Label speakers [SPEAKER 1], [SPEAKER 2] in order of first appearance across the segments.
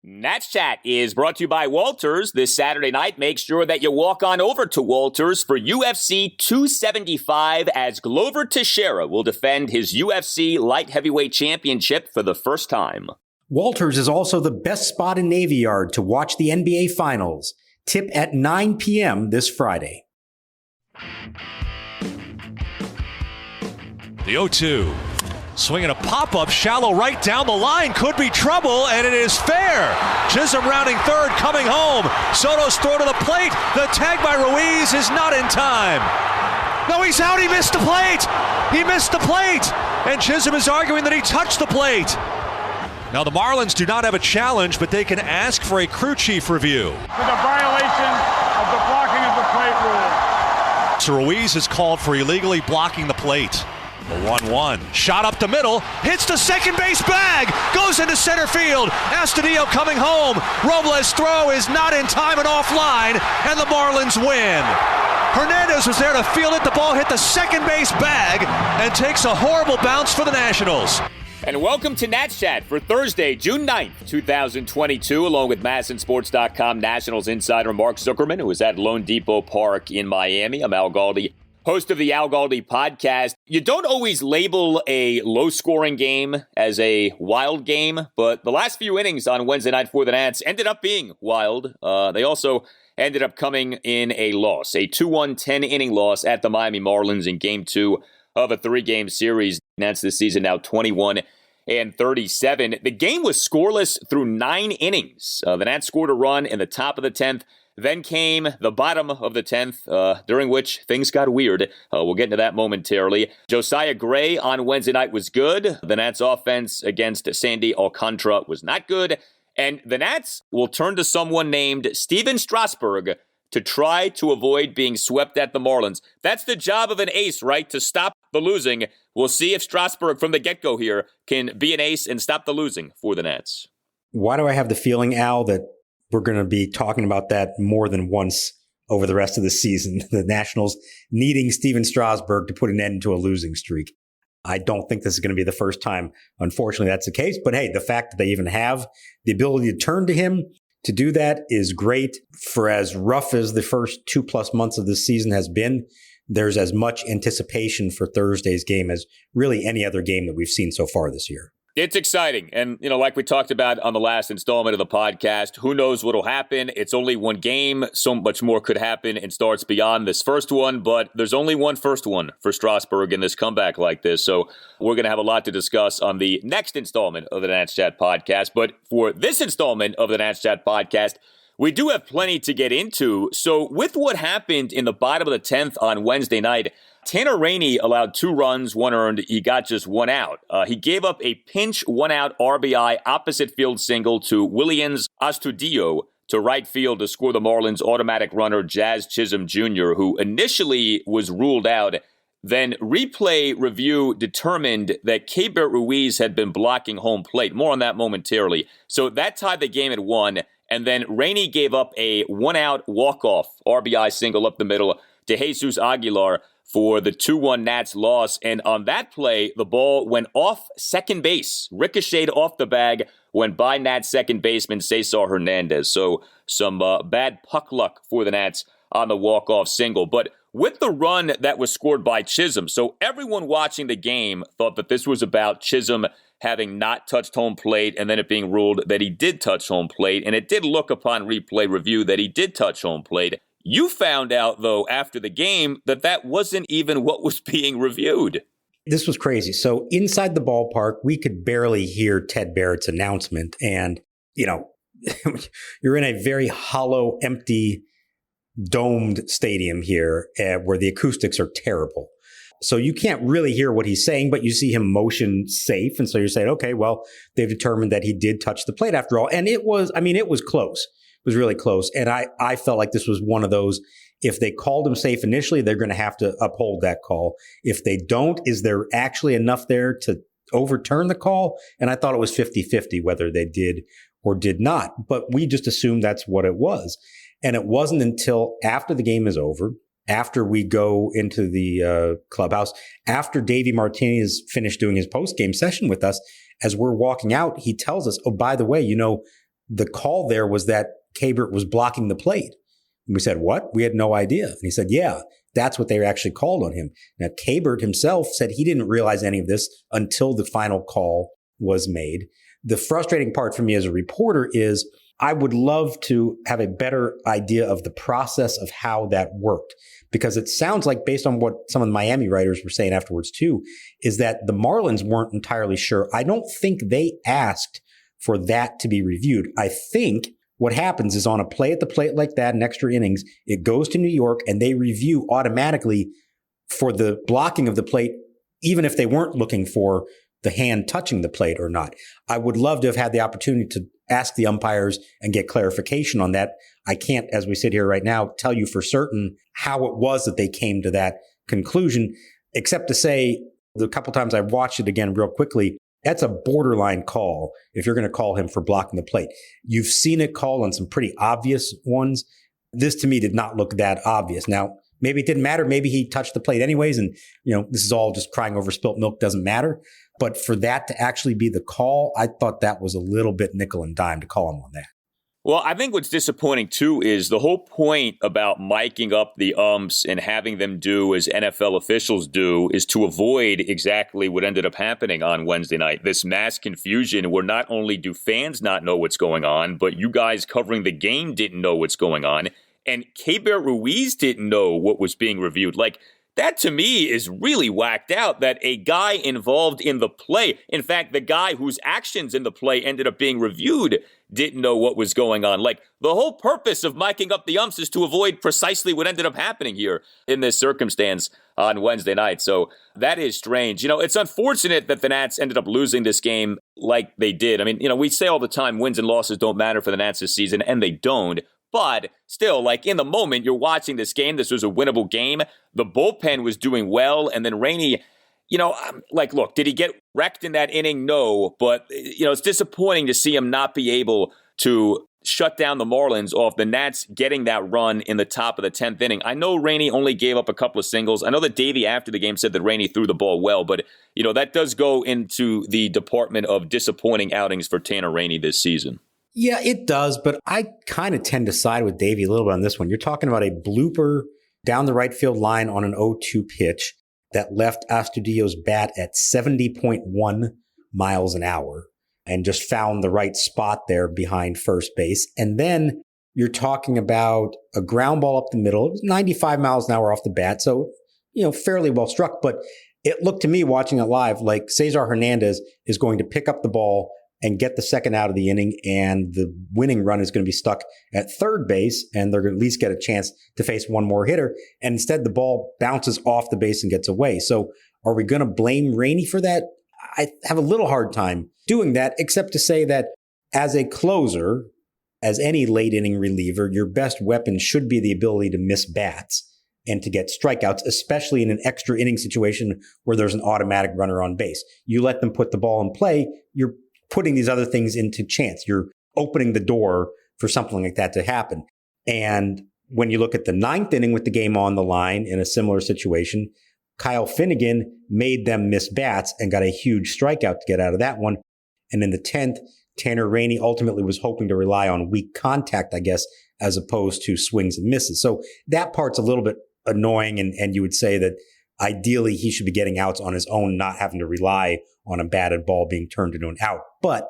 [SPEAKER 1] Nats Chat is brought to you by Walters. This Saturday night, make sure that you walk on over to Walters for UFC 275 as Glover Teixeira will defend his UFC light heavyweight championship for the first time.
[SPEAKER 2] Walters is also the best spot in Navy Yard to watch the NBA Finals. Tip at 9 p.m. this Friday.
[SPEAKER 3] The 0-2. Swinging a pop-up, shallow right down the line. Could be trouble, and it is fair. Chisholm rounding third, coming home. Soto's throw to the plate. The tag by Ruiz is not in time. No, he's out. He missed the plate. He missed the plate. And Chisholm is arguing that he touched the plate. Now, the Marlins do not have a challenge, but they can ask for a crew chief review.
[SPEAKER 4] For the violation of the blocking of the plate rule.
[SPEAKER 3] So Ruiz is called for illegally blocking the plate. The 1-1. Shot up the middle. Hits the second base bag. Goes into center field. Astudillo coming home. Robles' throw is not in time and offline, and the Marlins win. Hernandez was there to field it. The ball hit the second base bag and takes a horrible bounce for the Nationals.
[SPEAKER 1] And welcome to Nats Chat for Thursday, June 9th, 2022, along with MASNsports.com Nationals insider Mark Zuckerman, who is at Lone Depot Park in Miami. I'm Al Galdi, host of the Al Galdi podcast. You don't always label a low-scoring game as a wild game, but the last few innings on Wednesday night for the Nats ended up being wild. They also ended up coming in a loss, a 2-1 10-inning loss at the Miami Marlins in Game 2 of a 3-game series. Nats this season now 21-37. The game was scoreless through 9 innings. The Nats scored a run in the top of the 10th. Then came the bottom of the 10th, during which things got weird. We'll get into that momentarily. Josiah Gray on Wednesday night was good. The Nats offense against Sandy Alcantara was not good. And the Nats will turn to someone named Steven Strasburg to try to avoid being swept at the Marlins. That's the job of an ace, right? To stop the losing. We'll see if Strasburg from the get-go here can be an ace and stop the losing for the Nats.
[SPEAKER 2] Why do I have the feeling, Al, that we're going to be talking about that more than once over the rest of the season? The Nationals needing Steven Strasburg to put an end to a losing streak. I don't think this is going to be the first time. Unfortunately, that's the case. But hey, the fact that they even have the ability to turn to him to do that is great. For as rough as the first 2+ months of this season has been, there's as much anticipation for Thursday's game as really any other game that we've seen so far this year.
[SPEAKER 1] It's exciting. And, like we talked about on the last installment of the podcast, who knows what will happen? It's only one game. So much more could happen in starts beyond this first one. But there's only one first one for Strasburg in this comeback like this. So we're going to have a lot to discuss on the next installment of the Nats Chat podcast. But for this installment of the Nats Chat podcast, we do have plenty to get into. So with what happened in the bottom of the 10th on Wednesday night, Tanner Rainey allowed 2 runs, 1 earned. He got just 1 out. He gave up a pinch 1-out RBI opposite field single to Williams Astudillo to right field to score the Marlins' automatic runner Jazz Chisholm Jr., who initially was ruled out. Then replay review determined that Keibert Ruiz had been blocking home plate. More on that momentarily. So that tied the game at 1. And then Rainey gave up a 1-out walk-off RBI single up the middle to Jesus Aguilar for the 2-1 Nats loss. And on that play, the ball went off second base, ricocheted off the bag, went by Nats second baseman Cesar Hernandez. So some bad puck luck for the Nats on the walk-off single. But with the run that was scored by Chisholm, so everyone watching the game thought that this was about Chisholm having not touched home plate and then it being ruled that he did touch home plate. And it did look upon replay review that he did touch home plate. You found out, though, after the game that that wasn't even what was being reviewed.
[SPEAKER 2] This was crazy. So inside the ballpark, we could barely hear Ted Barrett's announcement. And, you're in a very hollow, empty, domed stadium here where the acoustics are terrible. So you can't really hear what he's saying, but you see him motion safe. And so you're saying, okay, well, they've determined that he did touch the plate after all. And it was close. It was really close. And I felt like this was one of those, if they called him safe initially, they're going to have to uphold that call. If they don't, is there actually enough there to overturn the call? And I thought it was 50-50 whether they did or did not. But we just assumed that's what it was. And it wasn't until after the game is over, after we go into the clubhouse, after Davey Martinez finished doing his post-game session with us, as we're walking out, he tells us, oh, by the way, the call there was that Keibert was blocking the plate. And we said, what? We had no idea. And he said, yeah, that's what they actually called on him. Now, Keibert himself said he didn't realize any of this until the final call was made. The frustrating part for me as a reporter is I would love to have a better idea of the process of how that worked, because it sounds like, based on what some of the Miami writers were saying afterwards too, is that the Marlins weren't entirely sure. I don't think they asked for that to be reviewed. I think what happens is on a play at the plate like that in extra innings, it goes to New York and they review automatically for the blocking of the plate, even if they weren't looking for the hand touching the plate or not. I would love to have had the opportunity to ask the umpires and get clarification on that. I can't, as we sit here right now, tell you for certain how it was that they came to that conclusion, except to say the couple times I watched it again real quickly, that's a borderline call if you're going to call him for blocking the plate. You've seen it called on some pretty obvious ones. This to me did not look that obvious. Now, maybe it didn't matter. Maybe he touched the plate anyways. And, this is all just crying over spilt milk, doesn't matter. But for that to actually be the call, I thought that was a little bit nickel and dime to call him on that.
[SPEAKER 1] Well, I think what's disappointing, too, is the whole point about miking up the umps and having them do as NFL officials do is to avoid exactly what ended up happening on Wednesday night. This mass confusion where not only do fans not know what's going on, but you guys covering the game didn't know what's going on. And Keibert Ruiz didn't know what was being reviewed. That to me is really whacked out, that a guy involved in the play, in fact, the guy whose actions in the play ended up being reviewed, didn't know what was going on. The whole purpose of miking up the umps is to avoid precisely what ended up happening here in this circumstance on Wednesday night. So that is strange. It's unfortunate that the Nats ended up losing this game like they did. I mean, we say all the time wins and losses don't matter for the Nats this season, and they don't. But still, in the moment, you're watching this game. This was a winnable game. The bullpen was doing well. And then Rainey, look, did he get wrecked in that inning? No. But, it's disappointing to see him not be able to shut down the Marlins off the Nats getting that run in the top of the 10th inning. I know Rainey only gave up a couple of singles. I know that Davey after the game said that Rainey threw the ball well. But, that does go into the department of disappointing outings for Tanner Rainey this season.
[SPEAKER 2] Yeah, it does, but I kind of tend to side with Davey a little bit on this one. You're talking about a blooper down the right field line on an 0-2 pitch that left Astudillo's bat at 70.1 miles an hour and just found the right spot there behind first base. And then you're talking about a ground ball up the middle. It was 95 miles an hour off the bat, so, fairly well struck. But it looked to me, watching it live, like Cesar Hernandez is going to pick up the ball and get the second out of the inning, and the winning run is going to be stuck at third base, and they're going to at least get a chance to face one more hitter. And instead, the ball bounces off the base and gets away. So are we going to blame Rainey for that? I have a little hard time doing that, except to say that as a closer, as any late inning reliever, your best weapon should be the ability to miss bats and to get strikeouts, especially in an extra inning situation where there's an automatic runner on base. You let them put the ball in play, you're putting these other things into chance. You're opening the door for something like that to happen. And when you look at the ninth inning with the game on the line in a similar situation, Kyle Finnegan made them miss bats and got a huge strikeout to get out of that one. And in the 10th, Tanner Rainey ultimately was hoping to rely on weak contact, I guess, as opposed to swings and misses. So that part's a little bit annoying. And you would say that ideally he should be getting outs on his own, not having to rely on a batted ball being turned into an out. But,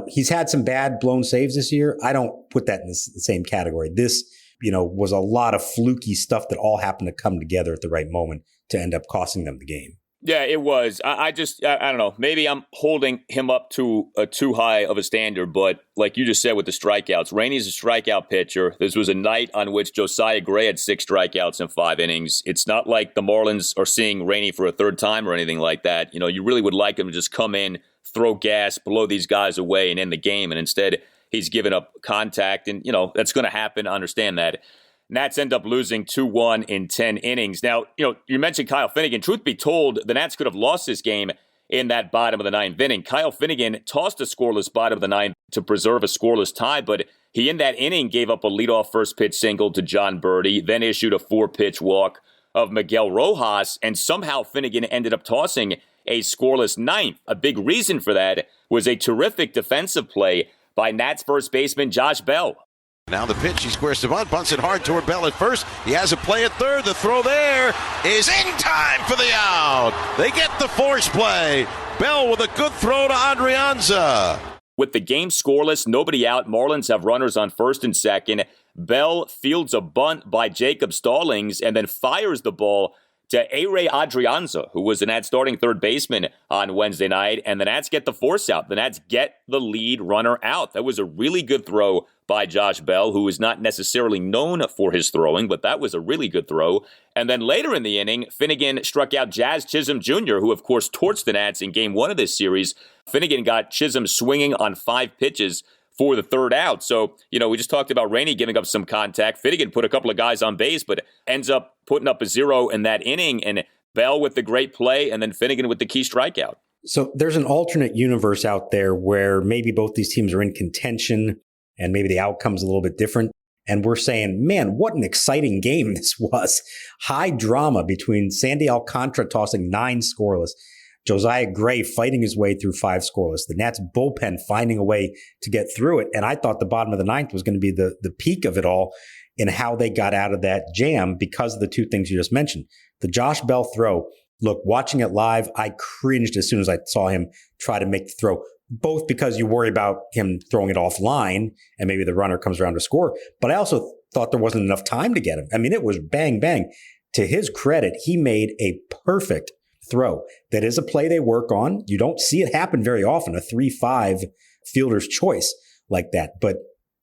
[SPEAKER 2] he's had some bad blown saves this year. I don't put that in the same category. This, was a lot of fluky stuff that all happened to come together at the right moment to end up costing them the game.
[SPEAKER 1] Yeah, it was. I don't know. Maybe I'm holding him up to a too high of a standard, but like you just said with the strikeouts, Rainey's a strikeout pitcher. This was a night on which Josiah Gray had 6 strikeouts in 5 innings. It's not like the Marlins are seeing Rainey for a third time or anything like that. You really would like him to just come in, throw gas, blow these guys away and end the game. And instead, he's given up contact. And, that's going to happen. I understand that. Nats end up losing 2-1 in 10 innings. Now, you mentioned Kyle Finnegan. Truth be told, the Nats could have lost this game in that bottom of the 9th inning. Kyle Finnegan tossed a scoreless bottom of the 9th to preserve a scoreless tie, but he in that inning gave up a leadoff first pitch single to John Birdie, then issued a 4-pitch walk of Miguel Rojas, and somehow Finnegan ended up tossing a scoreless 9th. A big reason for that was a terrific defensive play by Nats first baseman Josh Bell.
[SPEAKER 5] Now the pitch, he squares to bunt, bunts it hard toward Bell at first. He has a play at third. The throw there is in time for the out. They get the force play. Bell with a good throw to Adrianza.
[SPEAKER 1] With the game scoreless, nobody out, Marlins have runners on first and second. Bell fields a bunt by Jacob Stallings and then fires the ball to A-Ray Adrianza, who was the Nats starting third baseman on Wednesday night, and the Nats get the force out. The Nats get the lead runner out. That was a really good throw by Josh Bell, who is not necessarily known for his throwing, but that was a really good throw. And then later in the inning, Finnegan struck out Jazz Chisholm Jr., who of course torched the Nats in game one of this series. Finnegan got Chisholm swinging on 5 pitches for the third out. So, we just talked about Rainey giving up some contact. Finnegan put a couple of guys on base, but ends up putting up a 0 in that inning. And Bell with the great play, and then Finnegan with the key strikeout.
[SPEAKER 2] So there's an alternate universe out there where maybe both these teams are in contention and maybe the outcome's a little bit different. And we're saying, man, what an exciting game this was. High drama between Sandy Alcantara tossing 9 scoreless, Josiah Gray fighting his way through 5 scoreless, the Nats bullpen finding a way to get through it. And I thought the bottom of the 9th was going to be the peak of it all in how they got out of that jam because of the 2 things you just mentioned. The Josh Bell throw, look, watching it live, I cringed as soon as I saw him try to make the throw, both because you worry about him throwing it offline and maybe the runner comes around to score. But I also thought there wasn't enough time to get him. I mean, it was bang, bang. To his credit, he made a perfect throw. That is a play they work on. You don't see it happen very often, a 3-5 fielder's choice like that. But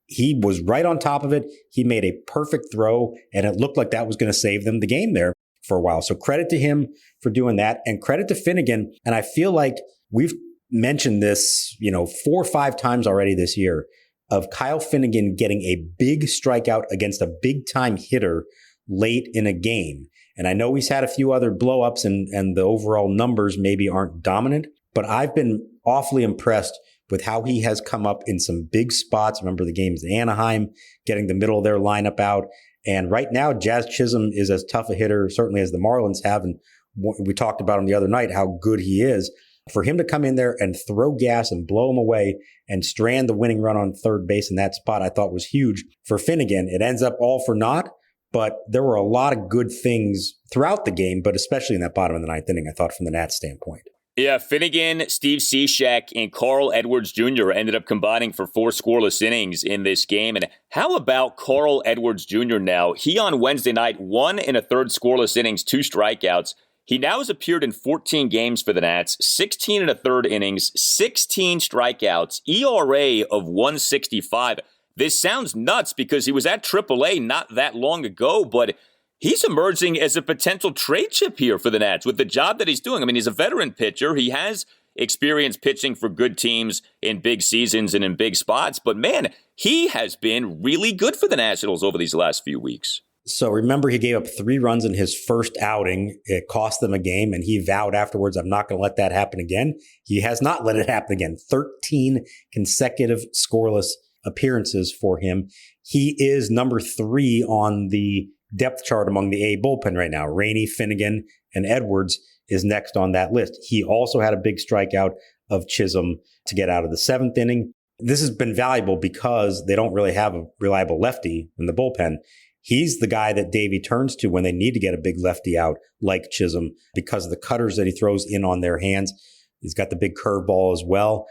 [SPEAKER 2] he was right on top of it. He made a perfect throw, and it looked like that was going to save them the game there for a while. So credit to him for doing that, and credit to Finnegan. And I feel like we've mentioned this, 4 or 5 times already this year of Kyle Finnegan getting a big strikeout against a big-time hitter late in a game. And I know he's had a few other blow-ups and the overall numbers maybe aren't dominant, but I've been awfully impressed with how he has come up in some big spots. Remember the games in Anaheim, getting the middle of their lineup out. And right now, Jazz Chisholm is as tough a hitter, certainly as the Marlins have. And we talked about him the other night, how good he is. For him to come in there and throw gas and blow him away and strand the winning run on third base in that spot, I thought was huge for Finnegan. It ends up all for naught. But there were a lot of good things throughout the game, but especially in that bottom of the 9th inning, I thought, from the Nats standpoint.
[SPEAKER 1] Yeah, Finnegan, Steve Cishek, and Carl Edwards Jr. ended up combining for 4 scoreless innings in this game. And how about Carl Edwards Jr. now? He on Wednesday night, 1 1/3 scoreless innings, 2 strikeouts. He now has appeared in 14 games for the Nats, 16 1/3 innings, 16 strikeouts, ERA of 1.65. This sounds nuts because he was at AAA not that long ago, but he's emerging as a potential trade chip here for the Nats with the job that he's doing. I mean, he's a veteran pitcher. He has experience pitching for good teams in big seasons and in big spots. But man, he has been really good for the Nationals over these last few weeks.
[SPEAKER 2] So remember, he gave up 3 runs in his first outing. It cost them a game, and he vowed afterwards, I'm not going to let that happen again. He has not let it happen again. 13 consecutive scoreless appearances for him. He is number 3 on the depth chart among the A bullpen right now. Rainey, Finnegan, and Edwards is next on that list. He also had a big strikeout of Chisholm to get out of the 7th inning. This has been valuable because they don't really have a reliable lefty in the bullpen. He's the guy that Davey turns to when they need to get a big lefty out like Chisholm because of the cutters that he throws in on their hands. He's got the big curveball as well.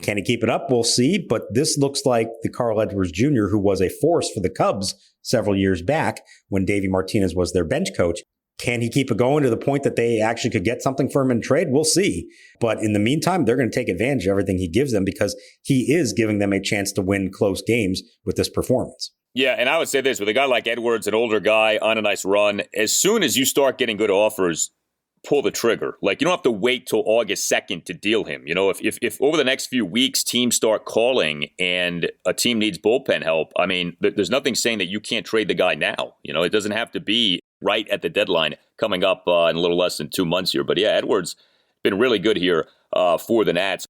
[SPEAKER 2] Can he keep it up? We'll see. But this looks like the Carl Edwards Jr., who was a force for the Cubs several years back when Davey Martinez was their bench coach. Can he keep it going to the point that they actually could get something for him in trade? We'll see. But in the meantime, they're going to take advantage of everything he gives them because he is giving them a chance to win close games with this performance.
[SPEAKER 1] Yeah, and I would say this, with a guy like Edwards, an older guy on a nice run, as soon as you start getting good offers, pull the trigger. Like, you don't have to wait till August 2nd to deal him. If over the next few weeks teams start calling and a team needs bullpen help, I mean, there's nothing saying that you can't trade the guy now. It doesn't have to be right at the deadline coming up in a little less than 2 months here. But yeah, Edwards been really good here for the Nats.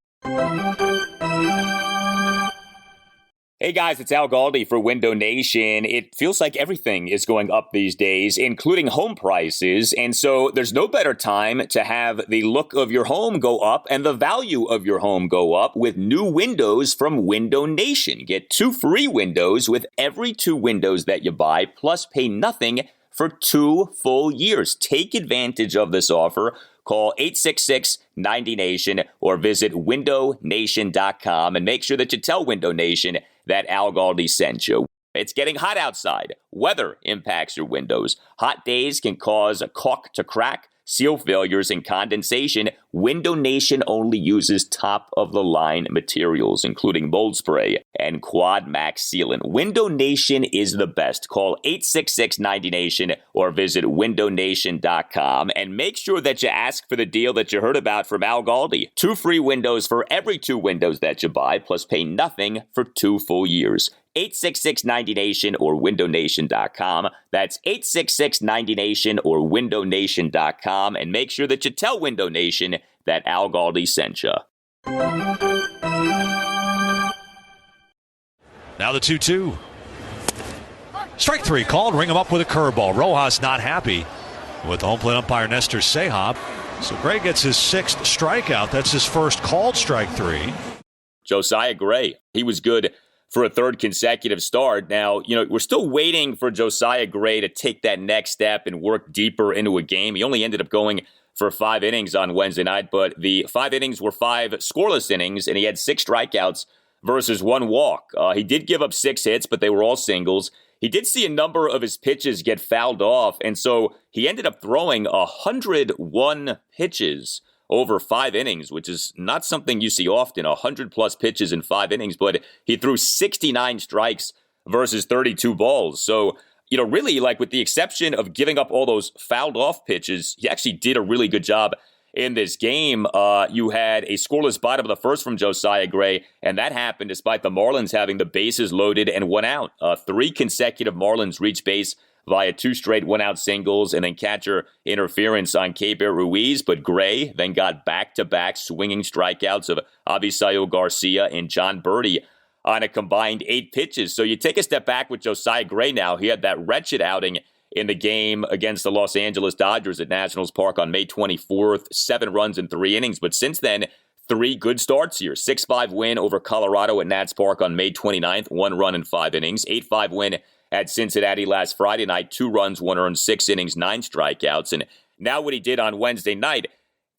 [SPEAKER 1] Hey guys, it's Al Galdi for Window Nation. It feels like everything is going up these days, including home prices. And so there's no better time to have the look of your home go up and the value of your home go up with new windows from Window Nation. Get 2 free windows with every 2 windows that you buy, plus pay nothing for 2 full years. Take advantage of this offer. Call 866-90-NATION or visit windownation.com and make sure that you tell Window Nation that Al Galdi sent you. It's getting hot outside. Weather impacts your windows. Hot days can cause a caulk to crack, seal failures, and condensation. Window Nation only uses top-of-the-line materials, including mold spray and Quad Max sealant. Window Nation is the best. Call 866-90-NATION or visit windownation.com and make sure that you ask for the deal that you heard about from Al Galdi. 2 free windows for every 2 windows that you buy, plus pay nothing for 2 full years. 866-90-NATION or windownation.com. That's 866-90-NATION or windownation.com. And make sure that you tell Window Nation that Al Galdi sent you.
[SPEAKER 3] Now the 2-2. Strike 3 called. Ring him up with a curveball. Rojas not happy with home plate umpire Nestor Sehab. So Gray gets his 6th strikeout. That's his first called strike 3.
[SPEAKER 1] Josiah Gray, he was good for a 3rd consecutive start. Now, we're still waiting for Josiah Gray to take that next step and work deeper into a game. He only ended up going for 5 innings on Wednesday night, but the 5 innings were 5 scoreless innings, and he had 6 strikeouts versus 1 walk. He did give up 6 hits, but they were all singles. He did see a number of his pitches get fouled off, and so he ended up throwing 101 pitches over 5 innings, which is not something you see often, 100-plus pitches in 5 innings, but he threw 69 strikes versus 32 balls. So, really, with the exception of giving up all those fouled-off pitches, he actually did a really good job in this game. You had a scoreless bottom of the 1st from Josiah Gray, and that happened despite the Marlins having the bases loaded and 1 out. 3 consecutive Marlins reached base via 2 straight 1-out singles and then catcher interference on Keibert Ruiz. But Gray then got back-to-back swinging strikeouts of Avisail Garcia and John Birdie on a combined 8 pitches. So you take a step back with Josiah Gray now. He had that wretched outing in the game against the Los Angeles Dodgers at Nationals Park on May 24th, 7 runs in 3 innings. But since then, 3 good starts here. 6-5 win over Colorado at Nats Park on May 29th, 1 run in 5 innings. 8-5 win at Cincinnati last Friday night, 2 runs, 1 earned, 6 innings, 9 strikeouts. And now what he did on Wednesday night,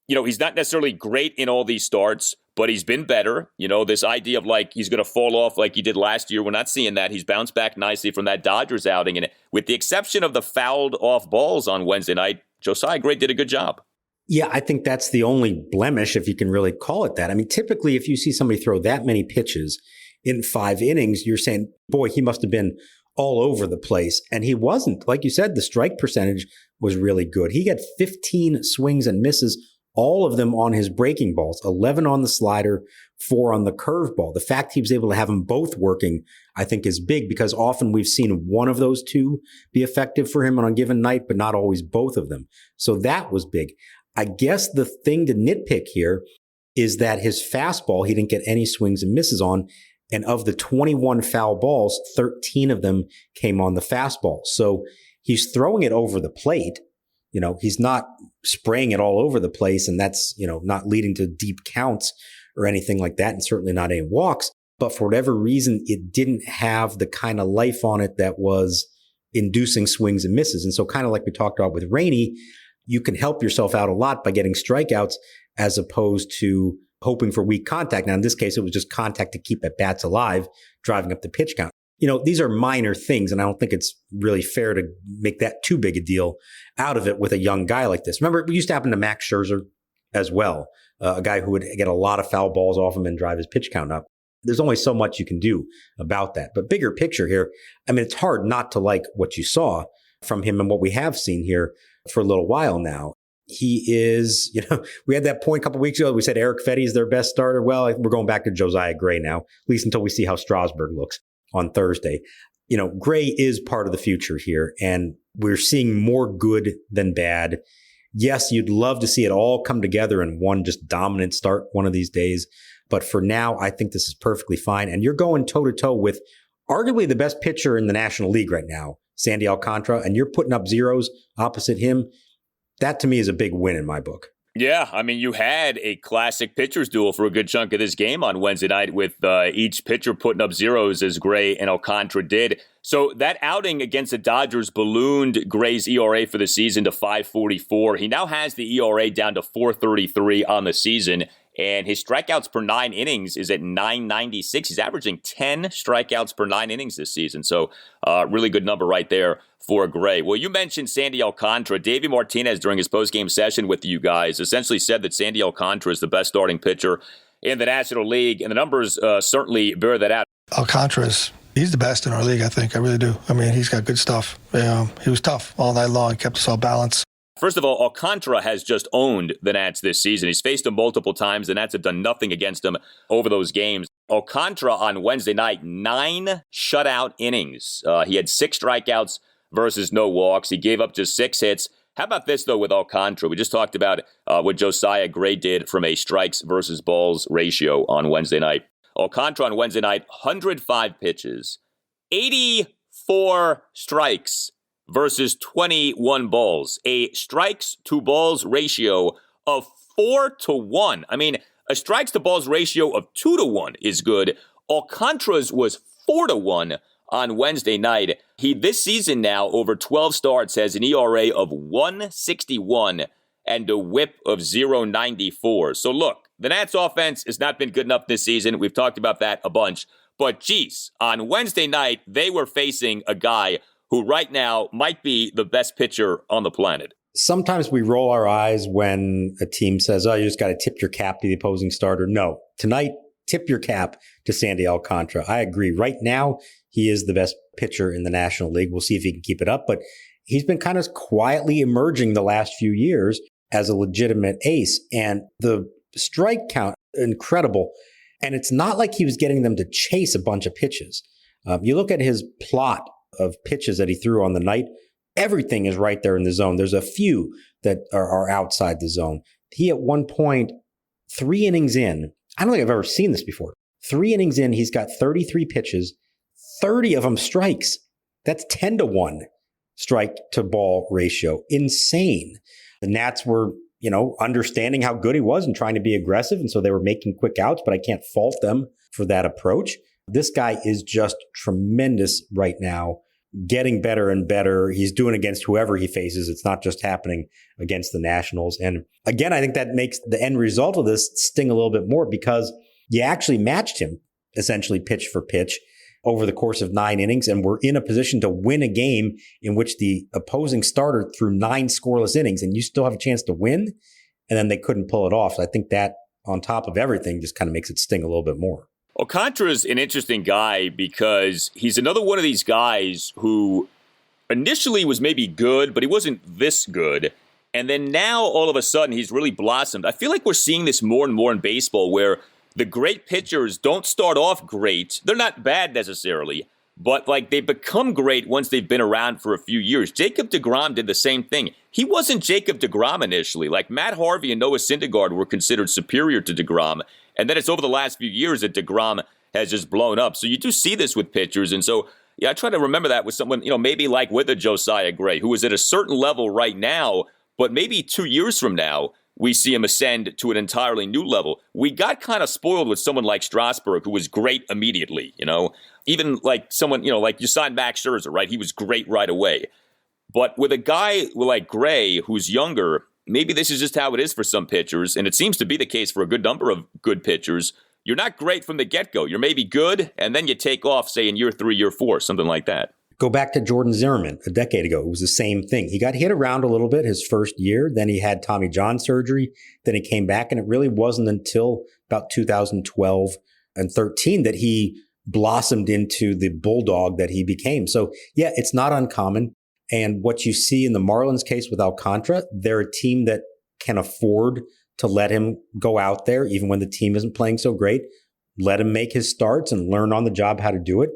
[SPEAKER 1] he's not necessarily great in all these starts, but he's been better. This idea of he's going to fall off like he did last year, we're not seeing that. He's bounced back nicely from that Dodgers outing. And with the exception of the fouled off balls on Wednesday night, Josiah Gray did a good job.
[SPEAKER 2] Yeah, I think that's the only blemish, if you can really call it that. I mean, typically, if you see somebody throw that many pitches in 5 innings, you're saying, boy, he must have been all over the place. And he wasn't. Like you said, the strike percentage was really good. He got 15 swings and misses, all of them on his breaking balls, 11 on the slider, 4 on the curveball. The fact he was able to have them both working, I think, is big, because often we've seen one of those 2 be effective for him on a given night, but not always both of them. So that was big. I guess the thing to nitpick here is that his fastball, he didn't get any swings and misses on. And of the 21 foul balls, 13 of them came on the fastball. So he's throwing it over the plate. He's not spraying it all over the place. And that's, not leading to deep counts or anything like that. And certainly not any walks. But for whatever reason, it didn't have the kind of life on it that was inducing swings and misses. And so kind of like we talked about with Rainey, you can help yourself out a lot by getting strikeouts as opposed to hoping for weak contact. Now, in this case, it was just contact to keep at bats alive, driving up the pitch count. These are minor things, and I don't think it's really fair to make that too big a deal out of it with a young guy like this. Remember, it used to happen to Max Scherzer as well, a guy who would get a lot of foul balls off him and drive his pitch count up. There's only so much you can do about that. But bigger picture here, I mean, it's hard not to like what you saw from him and what we have seen here for a little while now. He is, we had that point a couple of weeks ago. We said Eric Fetty is their best starter. Well, we're going back to Josiah Gray now, at least until we see how Strasburg looks on Thursday. Gray is part of the future here, and we're seeing more good than bad. Yes, you'd love to see it all come together in one just dominant start one of these days. But for now, I think this is perfectly fine. And you're going toe-to-toe with arguably the best pitcher in the National League right now, Sandy Alcantara, and you're putting up zeros opposite him. That, to me, is a big win in my book.
[SPEAKER 1] Yeah, I mean, you had a classic pitchers duel for a good chunk of this game on Wednesday night with each pitcher putting up zeros as Gray and Alcantara did. So that outing against the Dodgers ballooned Gray's ERA for the season to 5.44. He now has the ERA down to 4.33 on the season, and his strikeouts per 9 innings is at 9.96. He's averaging 10 strikeouts per 9 innings this season. So really good number right there for Gray. Well, you mentioned Sandy Alcantara. Davey Martinez, during his postgame session with you guys, essentially said that Sandy Alcantara is the best starting pitcher in the National League, and the numbers certainly bear that out.
[SPEAKER 6] Alcantara's, he's the best in our league, I think. I really do. I mean, he's got good stuff. He was tough all night long. He kept us all balanced.
[SPEAKER 1] First of all, Alcantara has just owned the Nats this season. He's faced them multiple times. The Nats have done nothing against him over those games. Alcantara on Wednesday night, 9 shutout innings. He had 6 strikeouts versus no walks. He gave up just 6 hits. How about this, though, with Alcantara? We just talked about what Josiah Gray did from a strikes versus balls ratio on Wednesday night. Alcantara on Wednesday night, 105 pitches, 84 strikes versus 21 balls. A strikes to balls ratio of 4-1. I mean, a strikes to balls ratio of 2-1 is good. Alcantara's was 4-1 on Wednesday night. He, this season now, over 12 starts, has an ERA of 1.61 and a whip of 0.94. So look, the Nats offense has not been good enough this season. We've talked about that a bunch. But geez, on Wednesday night, they were facing a guy who right now might be the best pitcher on the planet.
[SPEAKER 2] Sometimes we roll our eyes when a team says, oh, you just got to tip your cap to the opposing starter. No, tonight, tip your cap to Sandy Alcantara. I agree. Right now, he is the best pitcher in the National League. We'll see if he can keep it up, but he's been kind of quietly emerging the last few years as a legitimate ace. And the strike count, incredible. And it's not like he was getting them to chase a bunch of pitches. You look at his plot of pitches that he threw on the night, everything is right there in the zone. There's a few that are outside the zone. He at one point, 3 innings in, I don't think I've ever seen this before. 3 innings in, he's got 33 pitches, 30 of them strikes. That's 10-1 strike to ball ratio. Insane. The Nats were, understanding how good he was and trying to be aggressive. And so they were making quick outs, but I can't fault them for that approach. This guy is just tremendous right now, getting better and better. He's doing against whoever he faces. It's not just happening against the Nationals. And again, I think that makes the end result of this sting a little bit more because you actually matched him essentially pitch for pitch over the course of 9 innings. And we're in a position to win a game in which the opposing starter threw 9 scoreless innings and you still have a chance to win. And then they couldn't pull it off. So I think that on top of everything just kind of makes it sting a little bit more.
[SPEAKER 1] Alcantara's an interesting guy because he's another one of these guys who initially was maybe good, but he wasn't this good. And then now, all of a sudden, he's really blossomed. I feel like we're seeing this more and more in baseball where the great pitchers don't start off great. They're not bad necessarily, but like they become great once they've been around for a few years. Jacob deGrom did the same thing. He wasn't Jacob deGrom initially. Like Matt Harvey and Noah Syndergaard were considered superior to deGrom. And then it's over the last few years that deGrom has just blown up. So you do see this with pitchers. And so, yeah, I try to remember that with someone, maybe like with a Josiah Gray, who is at a certain level right now, but maybe 2 years from now, we see him ascend to an entirely new level. We got kind of spoiled with someone like Strasburg, who was great immediately, Even like someone, like you signed Max Scherzer, right? He was great right away. But with a guy like Gray, who's younger, maybe this is just how it is for some pitchers, and it seems to be the case for a good number of good pitchers. You're not great from the get-go. You're maybe good, and then you take off, say, in year 3, year 4, something like that.
[SPEAKER 2] Go back to Jordan Zimmerman a decade ago. It was the same thing. He got hit around a little bit his first year. Then he had Tommy John surgery. Then he came back, and it really wasn't until about 2012 and 13 that he blossomed into the bulldog that he became. So, yeah, it's not uncommon. And what you see in the Marlins case with Alcantara, they're a team that can afford to let him go out there, even when the team isn't playing so great. Let him make his starts and learn on the job how to do it.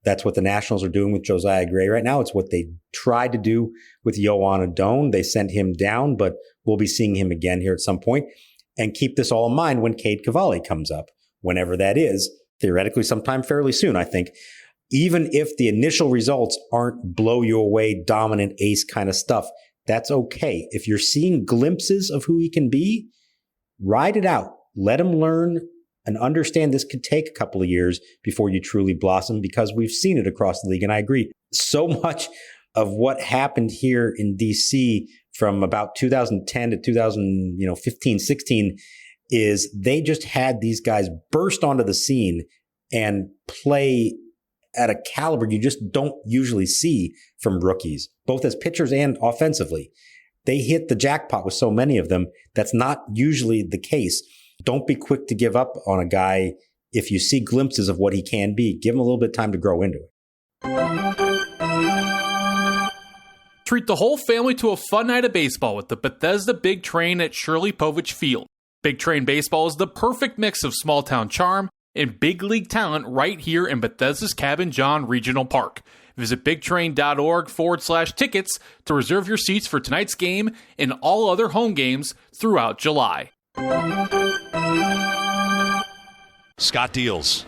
[SPEAKER 2] That's what the Nationals are doing with Josiah Gray right now. It's what they tried to do with Yohan Adon. They sent him down, but we'll be seeing him again here at some point. And keep this all in mind when Cade Cavalli comes up. whenever that is, theoretically sometime fairly soon, I think. Even if the initial results aren't blow you away, dominant ace kind of stuff, that's okay. If you're seeing glimpses of who he can be, ride it out. Let him learn and understand this could take a couple of years before you truly blossom, because we've seen it across the league. And I agree, so much of what happened here in DC from about 2010 to 2015, 16 is they just had these guys burst onto the scene and play at a caliber you just don't usually see from rookies, both as pitchers and offensively. They hit the jackpot with so many of them. That's not usually the case. Don't be quick to give up on a guy if you see glimpses of what he can be. Give him a little bit of time to grow into it.
[SPEAKER 7] Treat the whole family to a fun night of baseball with the Bethesda Big Train at Shirley Povich Field. Big Train Baseball is the perfect mix of small-town charm and big league talent right here in Bethesda's Cabin John Regional Park. Visit bigtrain.org/tickets to reserve your seats for tonight's game and all other home games throughout July.
[SPEAKER 3] Scott deals.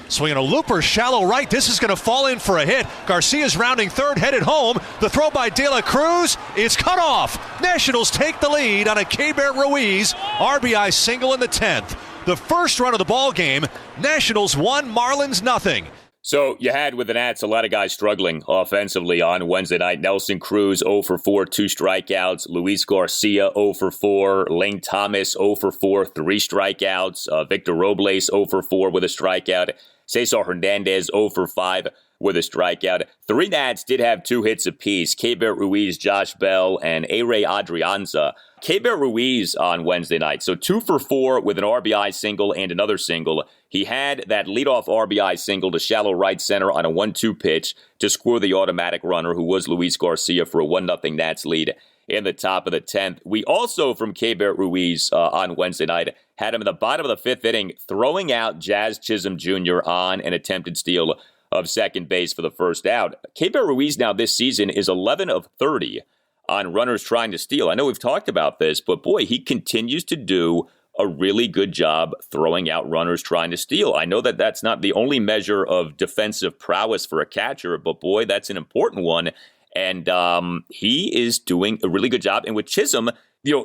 [SPEAKER 3] Swinging a looper, shallow right. This is going to fall in for a hit. Garcia's rounding third, headed home. The throw by De La Cruz is cut off. Nationals take the lead on a Keibert Ruiz RBI single in the 10th. The first run of the ball game, Nationals 1, Marlins nothing.
[SPEAKER 1] So you had with the Nats a lot of guys struggling offensively on Wednesday night. Nelson Cruz 0 for 4, 2 strikeouts. Luis Garcia 0 for 4. Lane Thomas 0 for 4, 3 strikeouts. Victor Robles 0 for 4 with a strikeout. Cesar Hernandez 0 for 5 with a strikeout. 3 Nats did have 2 hits apiece. Keibert Ruiz, Josh Bell, and A-Ray Adrianza. Keibert Ruiz on Wednesday night, so 2 for 4 with an RBI single and another single. He had that leadoff RBI single to shallow right center on a 1-2 pitch to score the automatic runner, who was Luis Garcia, for a 1-0 Nats lead in the top of the 10th. We also, from Keibert Ruiz on Wednesday night, had him in the bottom of the 5th inning throwing out Jazz Chisholm Jr. on an attempted steal of second base for the first out. Keibert Ruiz now this season is 11 of 30 on runners trying to steal. I know we've talked about this, but boy, he continues to do a really good job throwing out runners trying to steal. I know that that's not the only measure of defensive prowess for a catcher, but boy, that's an important one. And he is doing a really good job. And with Chisholm,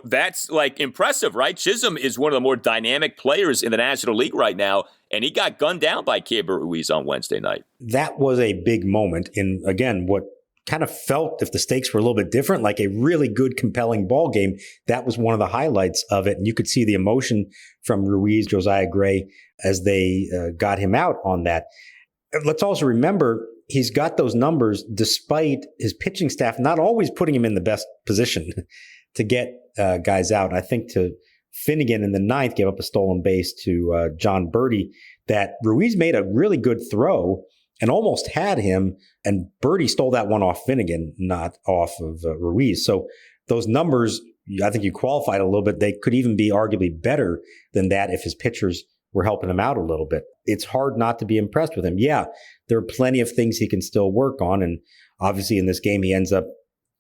[SPEAKER 1] that's like impressive, right? Chisholm is one of the more dynamic players in the National League right now, and he got gunned down by Keibert Ruiz on Wednesday night.
[SPEAKER 2] That was a big moment in, again, what kind of felt, if the stakes were a little bit different, like a really good, compelling ball game. That was one of the highlights of it. And you could see the emotion from Ruiz, Josiah Gray, as they got him out on that. Let's also remember, he's got those numbers despite his pitching staff not always putting him in the best position to get guys out. I think to Finnegan in the 9th gave up a stolen base to John Birdie, that Ruiz made a really good throw and almost had him, and Birdie stole that one off Finnegan, not off of Ruiz. So those numbers, I think you qualified a little bit. They could even be arguably better than that if his pitchers were helping him out a little bit. It's hard not to be impressed with him. Yeah, there are plenty of things he can still work on, and obviously in this game he ends up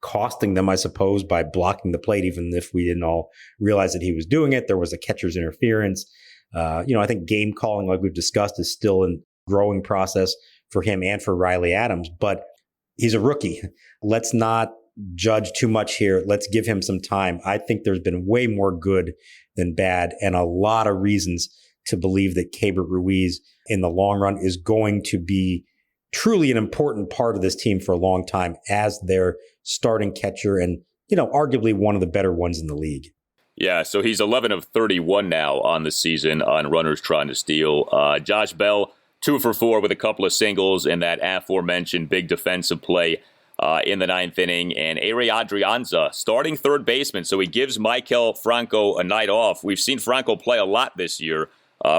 [SPEAKER 2] costing them, I suppose, by blocking the plate, even if we didn't all realize that he was doing it. There was a catcher's interference. I think game calling, like we've discussed, is still a growing process for him and for Riley Adams, but he's a rookie. Let's not judge too much here. Let's give him some time. I think there's been way more good than bad, and a lot of reasons to believe that Keibert Ruiz in the long run is going to be truly an important part of this team for a long time as their starting catcher and, arguably one of the better ones in the league.
[SPEAKER 1] Yeah, so he's 11 of 31 now on the season on runners trying to steal. Josh Bell, 2 for 4 with a couple of singles in that aforementioned big defensive play in the 9th inning. And A-Ray Adrianza, starting third baseman, so he gives Maikel Franco a night off. We've seen Franco play a lot this year.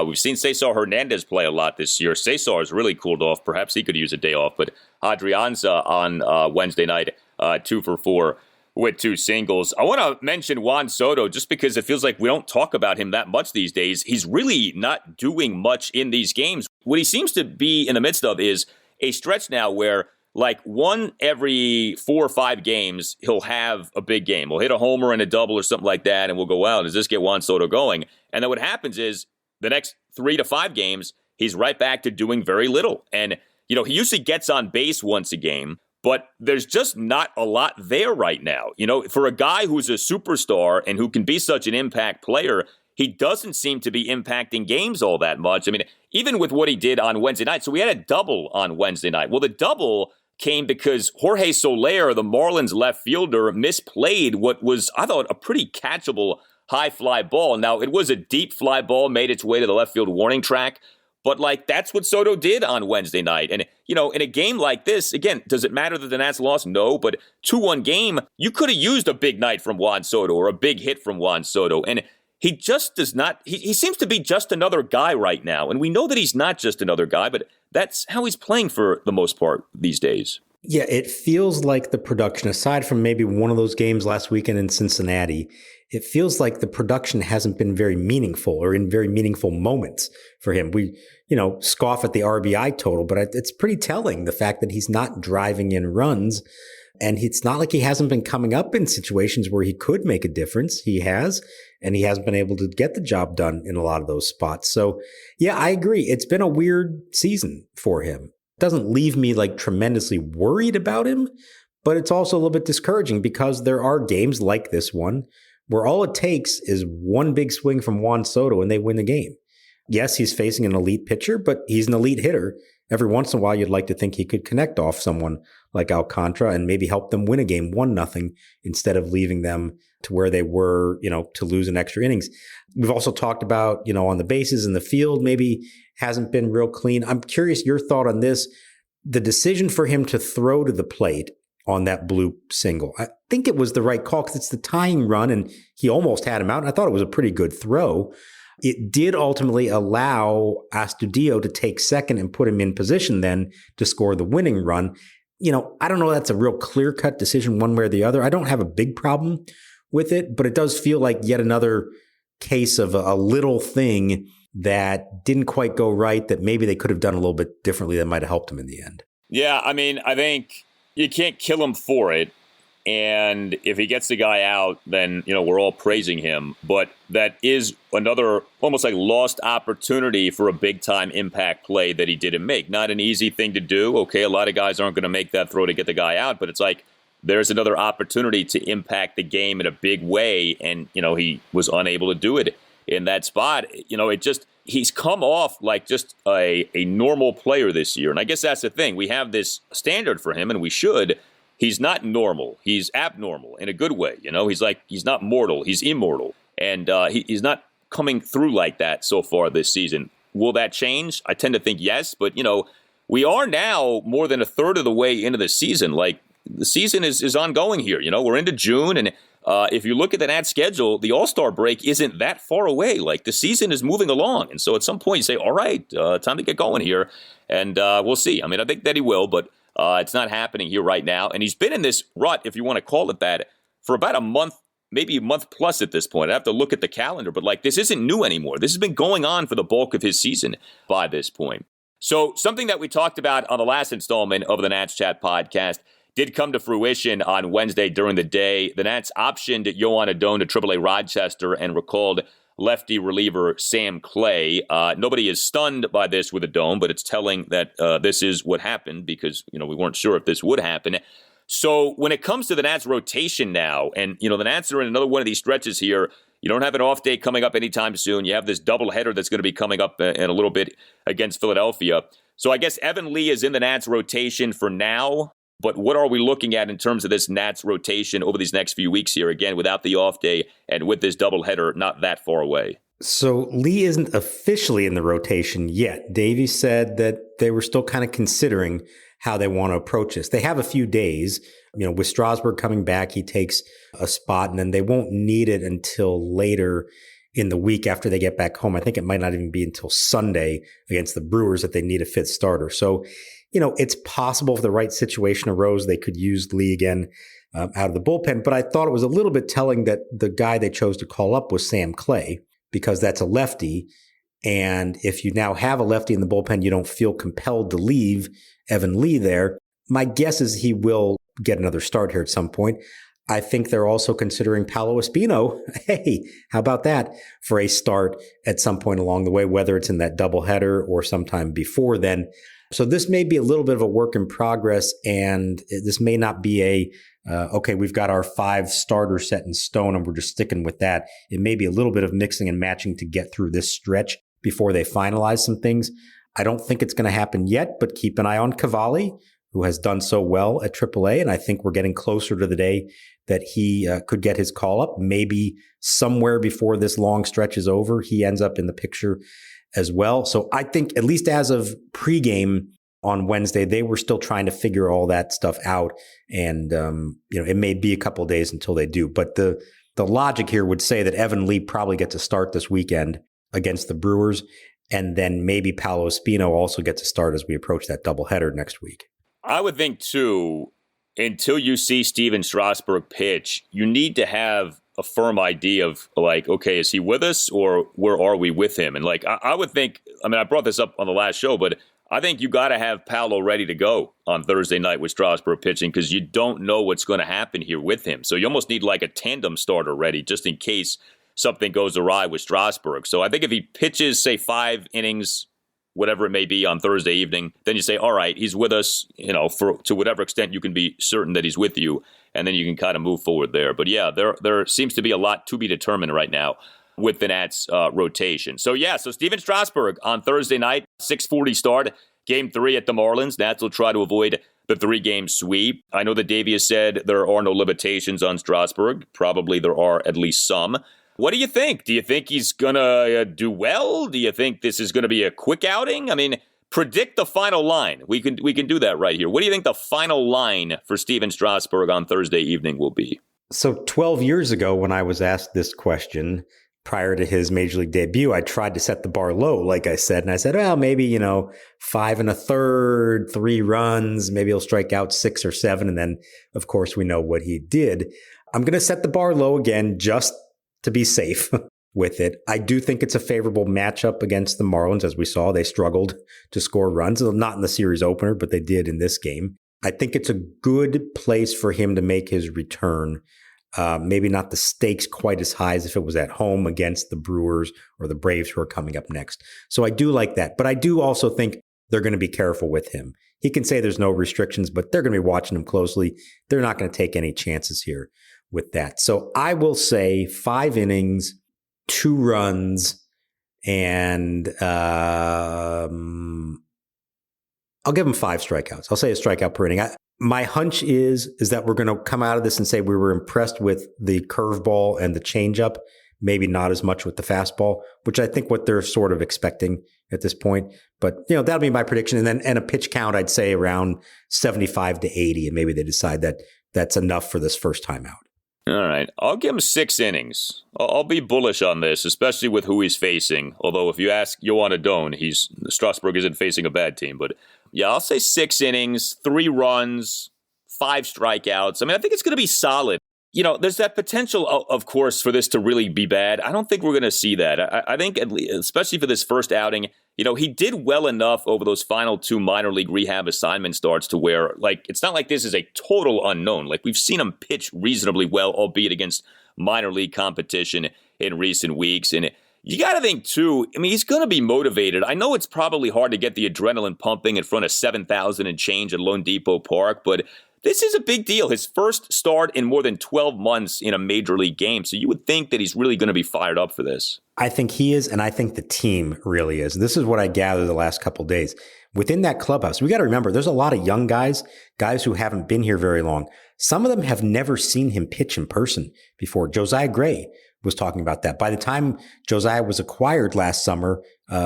[SPEAKER 1] We've seen Cesar Hernandez play a lot this year. Cesar has really cooled off. Perhaps he could use a day off. But Adrianza on Wednesday night, 2 for 4 with 2 singles. I want to mention Juan Soto just because it feels like we don't talk about him that much these days. He's really not doing much in these games. What he seems to be in the midst of is a stretch now where, like, 1 every 4 or 5 games, he'll have a big game. He'll hit a homer and a double or something like that, and we'll go, wow, does this get Juan Soto going? And then what happens is the next 3 to 5 games, he's right back to doing very little. And, he usually gets on base once a game, but there's just not a lot there right now. For a guy who's a superstar and who can be such an impact player, he doesn't seem to be impacting games all that much. I mean, even with what he did on Wednesday night. So we had a double on Wednesday night. Well, the double came because Jorge Soler, the Marlins left fielder, misplayed what was, I thought, a pretty catchable high fly ball. Now, it was a deep fly ball, made its way to the left field warning track. But, that's what Soto did on Wednesday night. And, in a game like this, again, does it matter that the Nats lost? No. But 2-1 game, you could have used a big night from Juan Soto or a big hit from Juan Soto. And he just does not, he seems to be just another guy right now. And we know that he's not just another guy, but that's how he's playing for the most part these days.
[SPEAKER 2] Yeah, it feels like the production, aside from maybe one of those games last weekend in Cincinnati, it feels like the production hasn't been very meaningful or in very meaningful moments for him. We, scoff at the RBI total, but it's pretty telling, the fact that he's not driving in runs. And it's not like he hasn't been coming up in situations where he could make a difference. He has, and he hasn't been able to get the job done in a lot of those spots. So, yeah, I agree. It's been a weird season for him. It doesn't leave me tremendously worried about him, but it's also a little bit discouraging because there are games like this one where all it takes is one big swing from Juan Soto and they win the game. Yes, he's facing an elite pitcher, but he's an elite hitter. Every once in a while, you'd like to think he could connect off someone like Alcantara and maybe help them win a game 1-0 instead of leaving them to where they were, to lose in extra innings. We've also talked about, on the bases in the field, maybe hasn't been real clean. I'm curious your thought on this. The decision for him to throw to the plate on that bloop single, I think it was the right call because it's the tying run and he almost had him out. And I thought it was a pretty good throw. It did ultimately allow Astudillo to take second and put him in position then to score the winning run. I don't know if that's a real clear-cut decision one way or the other. I don't have a big problem with it, but it does feel like yet another case of a little thing that didn't quite go right, that maybe they could have done a little bit differently that might have helped him in the end.
[SPEAKER 1] Yeah, I mean, I think you can't kill him for it. And if he gets the guy out, then, we're all praising him. But that is another almost like lost opportunity for a big-time impact play that he didn't make. Not an easy thing to do. Okay, a lot of guys aren't going to make that throw to get the guy out. But it's like there's another opportunity to impact the game in a big way. And, he was unable to do it in that spot. He's come off like just a normal player this year. And I guess that's the thing. We have this standard for him, and we should. He's not normal. He's abnormal in a good way. He's not mortal. He's immortal. And he's not coming through like that so far this season. Will that change? I tend to think yes. But, we are now more than a third of the way into the season. The season is ongoing here. We're into June. And if you look at the Nats schedule, the All-Star break isn't that far away. The season is moving along. And so at some point you say, all right, time to get going here. And we'll see. I mean, I think that he will, but it's not happening here right now. And he's been in this rut, if you want to call it that, for about a month, maybe a month plus at this point. I have to look at the calendar, but this isn't new anymore. This has been going on for the bulk of his season by this point. So something that we talked about on the last installment of the Nats Chat podcast did come to fruition on Wednesday during the day. The Nats optioned Yohan Adon to AAA Rochester and recalled lefty reliever Sam Clay. Nobody is stunned by this with Adon, but it's telling that this is what happened because, we weren't sure if this would happen. So when it comes to the Nats rotation now, and, the Nats are in another one of these stretches here, you don't have an off day coming up anytime soon. You have this doubleheader that's going to be coming up in a little bit against Philadelphia. So I guess Evan Lee is in the Nats rotation for now. But what are we looking at in terms of this Nats rotation over these next few weeks here, again, without the off day and with this doubleheader not that far away?
[SPEAKER 2] So Lee isn't officially in the rotation yet. Davey said that they were still kind of considering how they want to approach this. They have a few days. With Strasburg coming back, he takes a spot, and then they won't need it until later in the week after they get back home. I think it might not even be until Sunday against the Brewers that they need a fifth starter. So it's possible if the right situation arose, they could use Lee again out of the bullpen. But I thought it was a little bit telling that the guy they chose to call up was Sam Clay, because that's a lefty. And if you now have a lefty in the bullpen, you don't feel compelled to leave Evan Lee there. My guess is he will get another start here at some point. I think they're also considering Paolo Espino. Hey, how about that for a start at some point along the way, whether it's in that doubleheader or sometime before then. So this may be a little bit of a work in progress, and this may not be okay, we've got our 5 starters set in stone and we're just sticking with that. It may be a little bit of mixing and matching to get through this stretch before they finalize some things. I don't think it's going to happen yet, but keep an eye on Cavalli, who has done so well at AAA. And I think we're getting closer to the day that he could get his call up. Maybe somewhere before this long stretch is over, he ends up in the picture as well. So I think at least as of pregame on Wednesday, they were still trying to figure all that stuff out. And, it may be a couple of days until they do. But the logic here would say that Evan Lee probably gets a start this weekend against the Brewers. And then maybe Paolo Espino also gets a start as we approach that doubleheader next week.
[SPEAKER 1] I would think, too, until you see Steven Strasburg pitch, you need to have a firm idea of, like, okay, is he with us or where are we with him? And, like, I would think, I brought this up on the last show, but I think you got to have Paolo ready to go on Thursday night with Strasburg pitching because you don't know what's going to happen here with him. So you almost need, like, a tandem starter ready just in case something goes awry with Strasburg. So I think if he pitches, say, 5 innings, whatever it may be on Thursday evening, then you say, all right, he's with us, to whatever extent you can be certain that he's with you, and then you can kind of move forward there. But yeah, there seems to be a lot to be determined right now with the Nats rotation. So Steven Strasburg on Thursday night, 6:40 start, Game 3 at the Marlins. Nats will try to avoid the 3-game sweep. I know that Davey has said there are no limitations on Strasburg. Probably there are at least some. What do you think? Do you think he's going to do well? Do you think this is going to be a quick outing? Predict the final line. We can do that right here. What do you think the final line for Steven Strasburg on Thursday evening will be?
[SPEAKER 2] So 12 years ago, when I was asked this question prior to his major league debut, I tried to set the bar low, like I said. And I said, well, maybe, 5 1/3, 3 runs. Maybe he'll strike out 6 or 7. And then, of course, we know what he did. I'm going to set the bar low again, just to be safe with it. I do think it's a favorable matchup against the Marlins. As we saw, they struggled to score runs, not in the series opener, but they did in this game. I think it's a good place for him to make his return. Maybe not the stakes quite as high as if it was at home against the Brewers or the Braves who are coming up next. So I do like that. But I do also think they're going to be careful with him. He can say there's no restrictions, but they're going to be watching him closely. They're not going to take any chances here with that. So I will say 5 innings, 2 runs, and I'll give him 5 strikeouts. I'll say a strikeout per inning. My hunch is that we're going to come out of this and say we were impressed with the curveball and the changeup, maybe not as much with the fastball, which I think what they're sort of expecting at this point. But, that'll be my prediction. And a pitch count, I'd say around 75 to 80. And maybe they decide that that's enough for this first time out.
[SPEAKER 1] All right. I'll give him 6 innings. I'll be bullish on this, especially with who he's facing. Although if you ask Yohan Adon, Strasburg isn't facing a bad team. But yeah, I'll say 6 innings, 3 runs, 5 strikeouts. I think it's going to be solid. There's that potential, of course, for this to really be bad. I don't think we're going to see that. I think, especially for this first outing, he did well enough over those final 2 minor league rehab assignment starts to where, it's not like this is a total unknown. We've seen him pitch reasonably well, albeit against minor league competition in recent weeks. And you got to think, too, he's going to be motivated. I know it's probably hard to get the adrenaline pumping in front of 7,000 and change at Lone Depot Park, but this is a big deal. His first start in more than 12 months in a major league game. So you would think that he's really going to be fired up for this.
[SPEAKER 2] I think he is, and I think the team really is. This is what I gathered the last couple of days. Within that clubhouse, we got to remember, there's a lot of young guys who haven't been here very long. Some of them have never seen him pitch in person before. Josiah Gray was talking about that. By the time Josiah was acquired last summer,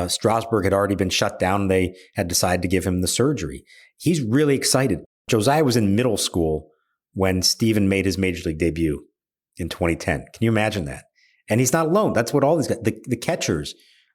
[SPEAKER 2] Strasburg had already been shut down. They had decided to give him the surgery. He's really excited. Josiah was in middle school when Steven made his major league debut in 2010. Can you imagine that? And he's not alone. That's what all these guys, the catchers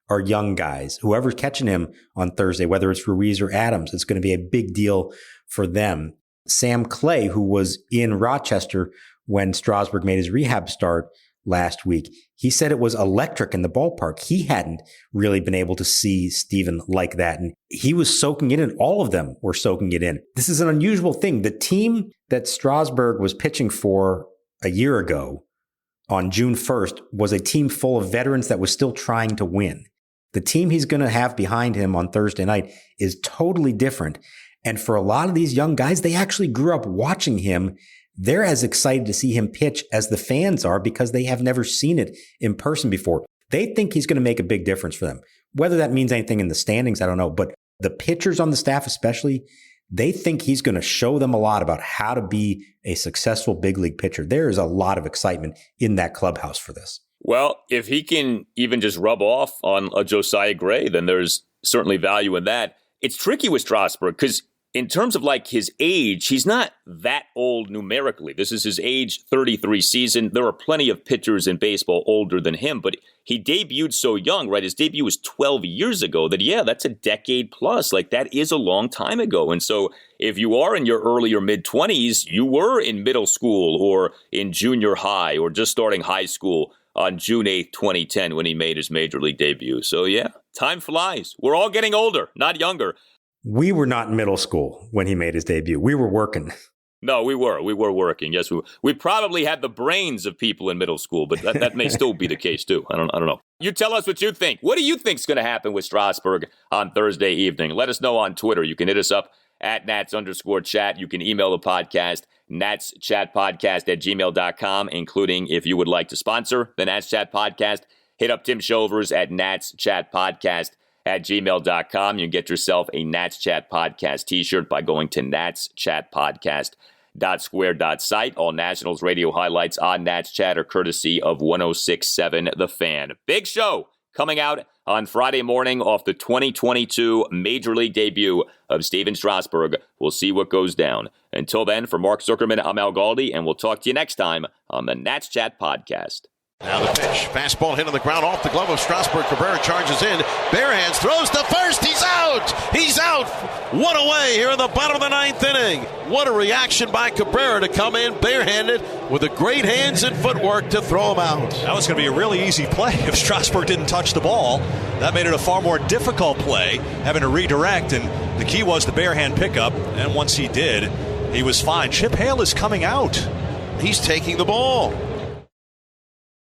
[SPEAKER 2] are young guys. Whoever's catching him on Thursday, whether it's Ruiz or Adams, it's going to be a big deal for them. Sam Clay, who was in Rochester when Strasburg made his rehab start last week, he said it was electric in the ballpark. He hadn't really been able to see Steven like that. And he was soaking it in. All of them were soaking it in. This is an unusual thing. The team that Strasburg was pitching for a year ago on June 1st was a team full of veterans that was still trying to win. The team he's going to have behind him on Thursday night is totally different. And for a lot of these young guys, they actually grew up watching him. They're as excited to see him pitch as the fans are because they have never seen it in person before. They think he's going to make a big difference for them. Whether that means anything in the standings, I don't know. But the pitchers on the staff especially, they think he's going to show them a lot about how to be a successful big league pitcher. There is a lot of excitement in that clubhouse for this.
[SPEAKER 1] Well, if he can even just rub off on a Josiah Gray, then there's certainly value in that. It's tricky with Strasburg because in terms of like his age, he's not that old numerically. This is his age 33 season. There are plenty of pitchers in baseball older than him, but he debuted so young, right? His debut was 12 years ago that, yeah, that's a decade plus. Like that is a long time ago. And so if you are in your early or mid-20s, you were in middle school or in junior high or just starting high school on June 8th, 2010 when he made his major league debut. So yeah, time flies. We're all getting older, not younger.
[SPEAKER 2] We were not in middle school when he made his debut. We were working.
[SPEAKER 1] No, we were. We were working. Yes, we probably had the brains of people in middle school, but that may still be the case too. I don't know. You tell us what you think. What do you think is going to happen with Strasburg on Thursday evening? Let us know on Twitter. You can hit us up at Nats_chat. You can email the podcast, natschatpodcast@gmail.com, including if you would like to sponsor the Nats Chat Podcast, hit up Tim Shovers at natschatpodcast@gmail.com. You can get yourself a Nats Chat Podcast t-shirt by going to natschatpodcast.square.site. All Nationals radio highlights on Nats Chat are courtesy of 106.7 The Fan. Big show coming out on Friday morning off the 2022 Major League debut of Steven Strasburg. We'll see what goes down. Until then, for Mark Zuckerman, I'm Al Galdi, and we'll talk to you next time on the Nats Chat Podcast.
[SPEAKER 5] Now the pitch. Fastball hit on the ground off the glove of Strasburg. Cabrera charges in. Bare hands. Throws to first. He's out. He's out. One away here in the bottom of the ninth inning. What a reaction by Cabrera to come in barehanded with the great hands and footwork to throw him out.
[SPEAKER 3] That was going to be a really easy play if Strasburg didn't touch the ball. That made it a far more difficult play, having to redirect, and the key was the bare hand pickup, and once he did, he was fine. Chip Hale is coming out.
[SPEAKER 5] He's taking the ball.